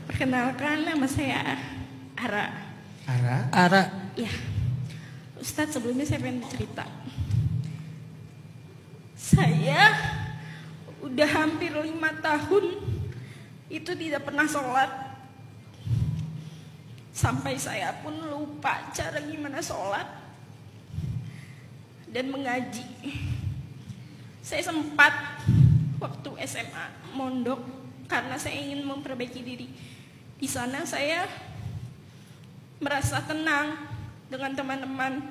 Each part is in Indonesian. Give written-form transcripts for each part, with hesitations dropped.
Perkenalkan, nama saya Ara. Ara. Ya, Ustadz, sebelumnya saya pengen cerita. Saya udah hampir 5 tahun itu tidak pernah sholat. Sampai saya pun lupa cara gimana sholat dan mengaji. Saya sempat waktu SMA mondok karena saya ingin memperbaiki diri. Di sana saya merasa tenang dengan teman-teman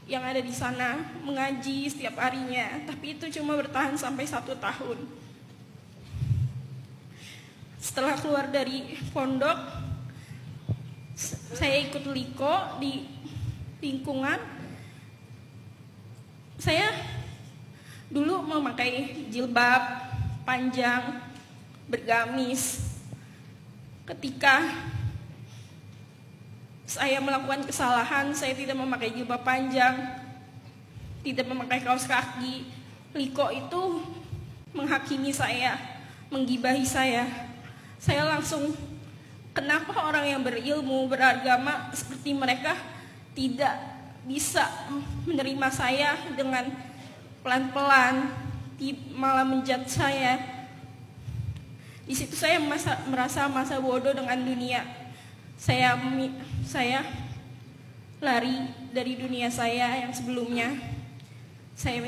yang ada di sana, mengaji setiap harinya. Tapi itu cuma bertahan sampai 1 tahun. Setelah keluar dari pondok, saya ikut liko di lingkungan. Saya dulu memakai jilbab panjang, bergamis. Ketika saya melakukan kesalahan, saya tidak memakai jilbab panjang, tidak memakai kaos kaki. Liko itu menghakimi saya, menggibahi saya. Saya langsung, kenapa orang yang berilmu, beragama seperti mereka tidak bisa menerima saya dengan pelan-pelan, malah menjudge saya. Di situ saya merasa masa bodoh dengan dunia. Saya lari dari dunia saya yang sebelumnya. Saya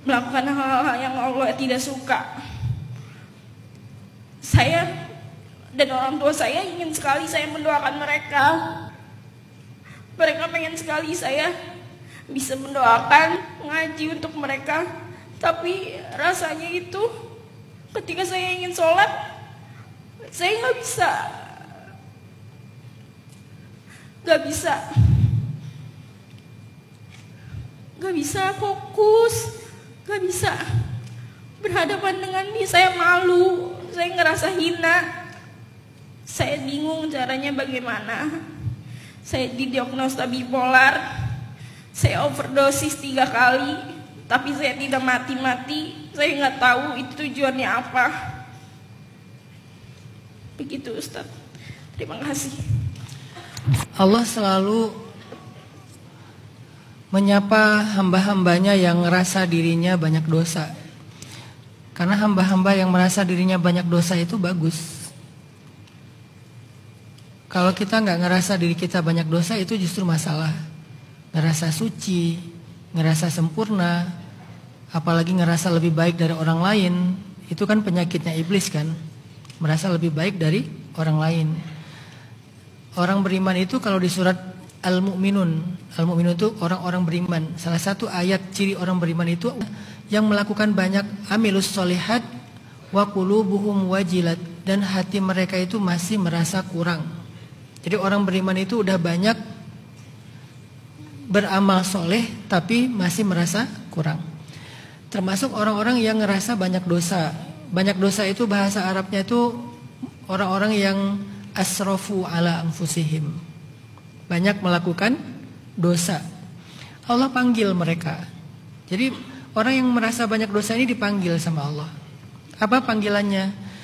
melakukan hal-hal yang Allah tidak suka. Saya dan orang tua saya ingin sekali saya mendoakan mereka. Mereka pengen sekali saya bisa mendoakan, ngaji untuk mereka. Tapi rasanya itu ketika saya ingin sholat, saya nggak bisa fokus, nggak bisa berhadapan dengan dia. Saya malu, saya ngerasa hina, saya bingung caranya bagaimana. Saya didiagnosa bipolar, saya overdosis 3 kali, tapi saya tidak mati-mati. Saya nggak tahu itu tujuannya apa. Begitu Ustaz. Terima kasih. Allah selalu menyapa hamba-hambanya yang ngerasa dirinya banyak dosa. Karena hamba-hamba yang merasa dirinya banyak dosa itu bagus. Kalau kita nggak ngerasa diri kita banyak dosa, itu justru masalah. Ngerasa suci, ngerasa sempurna, apalagi ngerasa lebih baik dari orang lain, itu kan penyakitnya iblis kan. Merasa lebih baik dari orang lain. Orang beriman itu kalau di surat Al-Mu'minun itu orang-orang beriman. Salah satu ayat ciri orang beriman itu yang melakukan banyak amilus solihat wa qulubuhum wajilat, dan hati mereka itu masih merasa kurang. Jadi orang beriman itu udah banyak beramal soleh tapi masih merasa kurang. Termasuk orang-orang yang ngerasa banyak dosa. Banyak dosa itu bahasa Arabnya itu orang-orang yang asrafu ala anfusihim, banyak melakukan dosa. Allah panggil mereka. Jadi orang yang merasa banyak dosa ini dipanggil sama Allah. Apa panggilannya?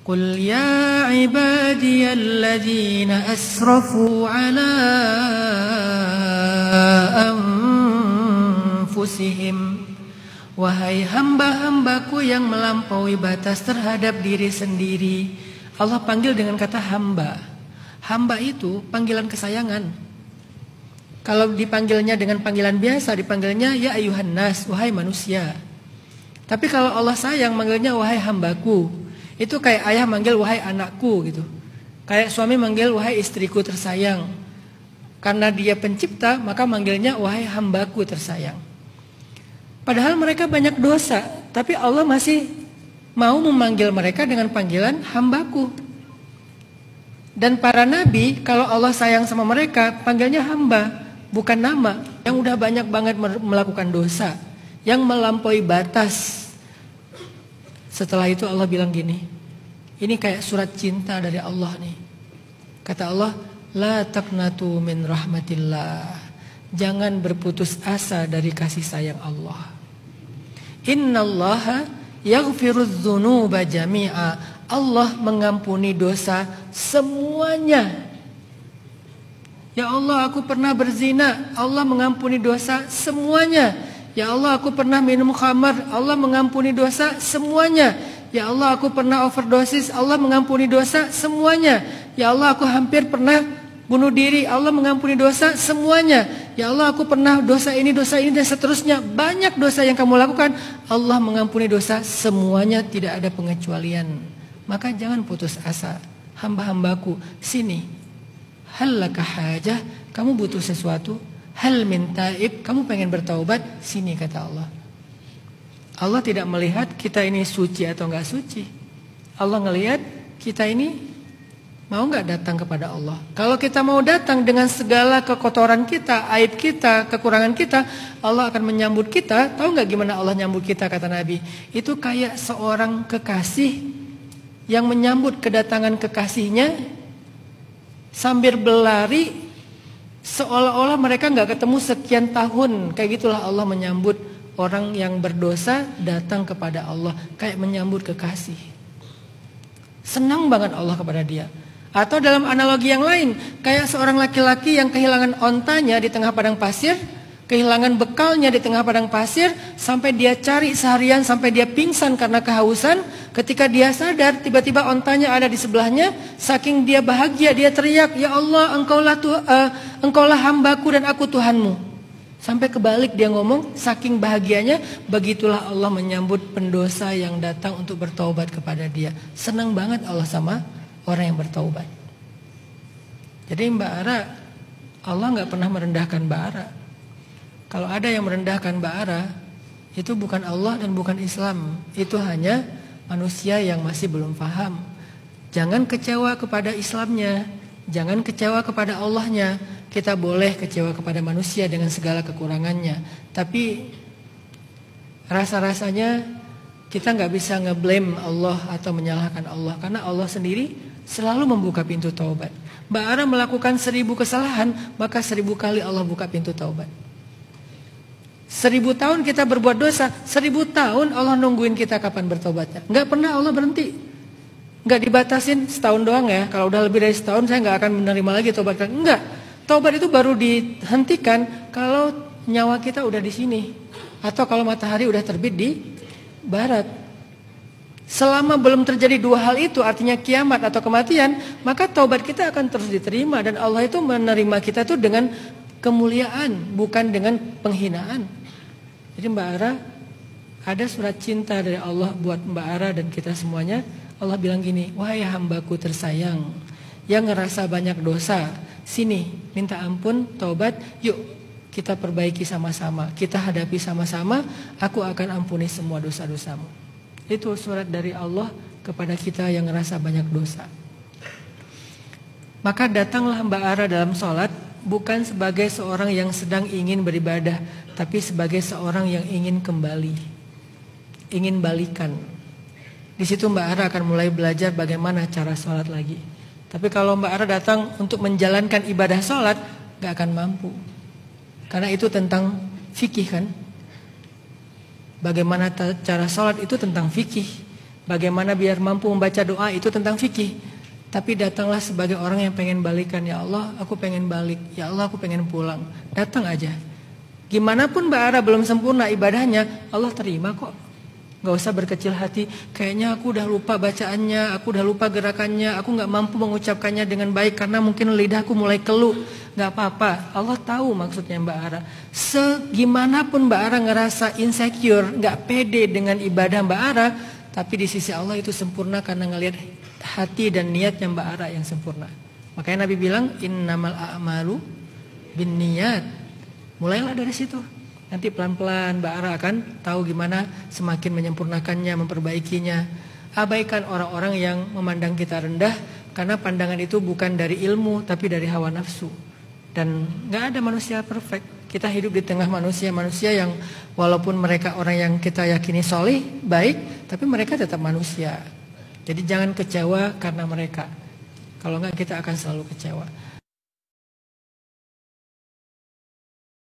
Qul ya ibadiyalladzina asrafu ala anfusihim, wahai hamba-hambaku yang melampaui batas terhadap diri sendiri. Allah panggil dengan kata hamba. Hamba itu panggilan kesayangan. Kalau dipanggilnya dengan panggilan biasa, dipanggilnya ya ayuhan nas, wahai manusia. Tapi kalau Allah sayang, manggilnya wahai hambaku. Itu kayak ayah manggil wahai anakku gitu. Kayak suami manggil wahai istriku tersayang. Karena dia pencipta, maka manggilnya wahai hambaku tersayang. Padahal mereka banyak dosa, tapi Allah masih mau memanggil mereka dengan panggilan hambaku. Dan para nabi, kalau Allah sayang sama mereka, panggilnya hamba, bukan nama. Yang udah banyak banget melakukan dosa, yang melampaui batas. Setelah itu Allah bilang gini, ini kayak surat cinta dari Allah nih. Kata Allah, la taqnatu min rahmatillah. Jangan berputus asa dari kasih sayang Allah. Innallaha yaghfirudz dzunuba jami'a. Allah mengampuni dosa semuanya. Ya Allah, aku pernah berzina, Allah mengampuni dosa semuanya. Ya Allah, aku pernah minum khamar, Allah mengampuni dosa semuanya. Ya Allah, aku pernah overdosis, Allah mengampuni dosa semuanya. Ya Allah, aku hampir pernah bunuh diri, Allah mengampuni dosa semuanya. Ya Allah, aku pernah dosa ini dan seterusnya. Banyak dosa yang kamu lakukan, Allah mengampuni dosa semuanya, tidak ada pengecualian. Maka jangan putus asa. Hamba-hambaku, sini. Hal laka hajah, kamu butuh sesuatu? Hal min taib, kamu pengen bertaubat? Sini, kata Allah. Allah tidak melihat kita ini suci atau enggak suci. Allah ngelihat kita ini mau enggak datang kepada Allah. Kalau kita mau datang dengan segala kekotoran kita, aib kita, kekurangan kita, Allah akan menyambut kita. Tahu enggak gimana Allah nyambut kita, kata Nabi? Itu kayak seorang kekasih yang menyambut kedatangan kekasihnya sambil berlari, seolah-olah mereka nggak ketemu sekian tahun. Kayak gitulah Allah menyambut orang yang berdosa datang kepada Allah, kayak menyambut kekasih. Senang banget Allah kepada dia. Atau dalam analogi yang lain, kayak seorang laki-laki yang kehilangan ontanya di tengah padang pasir, kehilangan bekalnya di tengah padang pasir, sampai dia cari seharian, sampai dia pingsan karena kehausan. Ketika dia sadar, tiba-tiba ontanya ada di sebelahnya. Saking dia bahagia, dia teriak, "Ya Allah, engkaulah hambaku dan aku Tuhanmu." Sampai kebalik dia ngomong, saking bahagianya. Begitulah Allah menyambut pendosa yang datang untuk bertaubat kepada dia. Senang banget Allah sama orang yang bertaubat. Jadi Mbak Ara, Allah gak pernah merendahkan Mbak Ara. Kalau ada yang merendahkan Mbak Ara, itu bukan Allah dan bukan Islam. Itu hanya manusia yang masih belum paham. Jangan kecewa kepada Islamnya, jangan kecewa kepada Allahnya. Kita boleh kecewa kepada manusia dengan segala kekurangannya, tapi rasa-rasanya kita nggak bisa ngeblame Allah atau menyalahkan Allah, karena Allah sendiri selalu membuka pintu taubat. Mbak Ara melakukan 1000 kesalahan, maka 1000 kali Allah buka pintu taubat. 1000 tahun kita berbuat dosa, 1000 tahun Allah nungguin kita kapan bertobatnya. Nggak pernah Allah berhenti. Nggak dibatasin setahun doang ya. Kalau udah lebih dari setahun saya nggak akan menerima lagi taubat. Enggak. Taubat itu baru dihentikan kalau nyawa kita udah di sini, atau kalau matahari udah terbit di barat. Selama belum terjadi dua hal itu, artinya kiamat atau kematian, maka taubat kita akan terus diterima. Dan Allah itu menerima kita itu dengan kemuliaan, bukan dengan penghinaan. Jadi Mbak Ara, ada surat cinta dari Allah buat Mbak Ara dan kita semuanya. Allah bilang gini, "Wahai hambaku tersayang yang ngerasa banyak dosa, sini minta ampun, taubat, yuk kita perbaiki sama-sama, kita hadapi sama-sama, aku akan ampuni semua dosa-dosamu." Itu surat dari Allah kepada kita yang ngerasa banyak dosa. Maka datanglah Mbak Ara dalam sholat bukan sebagai seorang yang sedang ingin beribadah, tapi sebagai seorang yang ingin kembali, ingin balikan. Di situ Mbak Ara akan mulai belajar bagaimana cara sholat lagi. Tapi kalau Mbak Ara datang untuk menjalankan ibadah sholat, gak akan mampu. Karena itu tentang fikih kan. Bagaimana cara sholat itu tentang fikih. Bagaimana biar mampu membaca doa itu tentang fikih. Tapi datanglah sebagai orang yang pengen balikan. Ya Allah, aku pengen balik. Ya Allah, aku pengen pulang. Datang aja. Gimana pun Mbak Ara belum sempurna ibadahnya, Allah terima kok. Gak usah berkecil hati. Kayaknya aku udah lupa bacaannya, aku udah lupa gerakannya, aku gak mampu mengucapkannya dengan baik karena mungkin lidahku mulai keluh. Gak apa-apa, Allah tahu maksudnya Mbak Ara. Segimanapun Mbak Ara ngerasa insecure, gak pede dengan ibadah Mbak Ara, tapi di sisi Allah itu sempurna karena ngelihat hati dan niatnya Mbak Ara yang sempurna. Makanya Nabi bilang, innamal a'malu bin niat. Mulailah dari situ. Nanti pelan-pelan Mbak Ara akan tahu gimana semakin menyempurnakannya, memperbaikinya. Abaikan orang-orang yang memandang kita rendah, karena pandangan itu bukan dari ilmu tapi dari hawa nafsu. Dan gak ada manusia perfect. Kita hidup di tengah manusia-manusia yang walaupun mereka orang yang kita yakini soleh, baik, tapi mereka tetap manusia. Jadi jangan kecewa karena mereka. Kalau enggak kita akan selalu kecewa.